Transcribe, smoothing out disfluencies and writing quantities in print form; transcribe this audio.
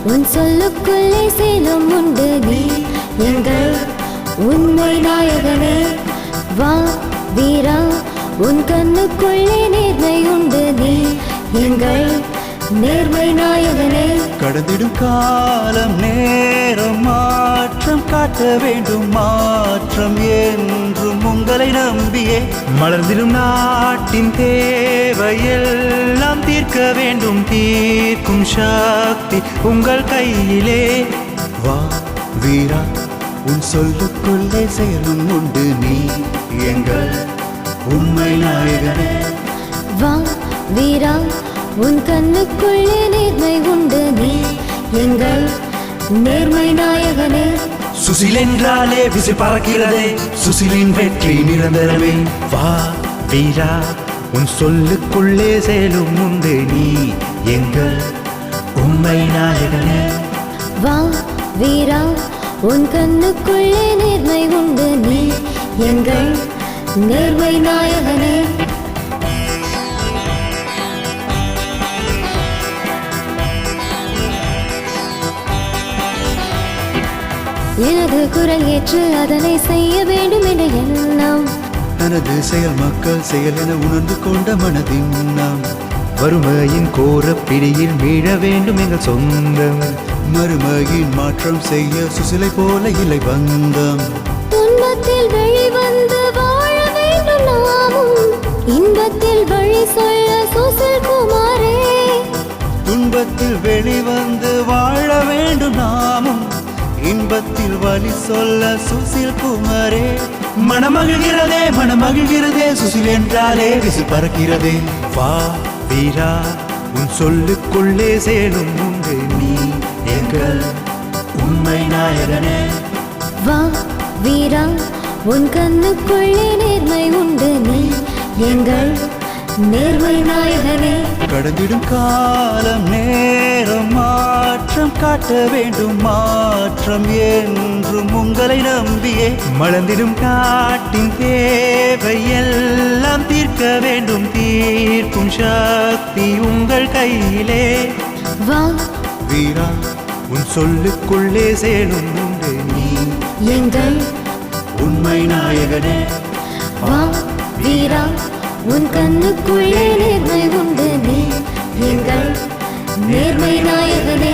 உன் சொல்லுக்குள்ளே சேலம் உண்டு நீ எங்கள் உண்மை நாயகனே வா வீரா உன் கண்ணுக்குள்ளே நேர்மை உண்டு நீ எங்கள் நேர்மை நாயகனே கடந்திடும் காலம் நேரம் மாற்றம் காட்ட வேண்டும் மாற்றம் என்றும் உங்களை நம்பியே மலர்ந்திடும் நாட்டின் தேவையெல்லாம் தீர்க்க வேண்டும் தீர்க்கும் சக்தி உங்கள் கையிலே வா வீரா உன் சொல்லுக்குள்ளே செயலும் உண்டு நீ எங்கள் உண்மை நாயகனே வா வீரா உன் கண்ணுக்குள்ளே நேர்மை உண்டு நீ எங்கள் நேர்மை நாயகனே சுசில் என்றாலே விசை பறக்கிறதே சுசிலின் வெற்றி நிரந்தரமே வா வீரா உன் சொல்லுக்குள்ளே செயலும் உண்டு நீ எங்கள் உண்மை நாயகனே வா வீரா உன் கண்ணுக்குள்ளே நேர்மை உண்டு நீ எங்கள் நேர்மை நாயகனே எனது குரல் ஏற்று அதனை செய்ய வேண்டும் என்ற எண்ணம் தனது செயல் மக்கள் செயல் என உணர்ந்து கொண்ட மனதின் நாம் வறுமையின் கோர பிடியில் மீழ வேண்டும் எங்கள் சொந்தம் மறுமையின் மாற்றம் செய்ய சுசிலை போல இல்லை பந்தம் துன்பத்தில் வெளிவந்து வாழ வேண்டும் நாமும் இன்பத்தில் வழி சொல்ல சுசில் குமாரே துன்பத்தில் வெளிவந்து வாழ வேண்டும் நாமும் இன்பத்தில் வழி சொல்ல சுசில் குமாரே மனமகிழ்கிறதே சுசில் என்றாலே விசு பறக்கிறதே வா வீரா உன் சொல்லுக்குள்ளே சேலும் உண்டு நீ எங்கள் உண்மை நாயகனே வா வீரா உன் கண்ணுக்குள்ளே நேர்மை உண்டு நீ எங்கள் நேர்மை நாயகனே கடந்திடும் காலம் நேரம் மாற்றம் காட்ட வேண்டும் மாற்றம் என்றும் உங்களை நம்பியே மலர்ந்திடும் காட்டின் தேவையெல்லாம் தீர்க்க வேண்டும் தீர்க்கும் சக்தி உங்கள் கையிலே வா வீரா உன் சொல்லுக்குள்ளே சேலும் உண்டு நீ எங்கள் உண்மை நாயகனே வா வீரா உன் கண்ணுக்குள்ளே நேர்மை உண்டு நீ எங்கள் நேர்மை நாயகனே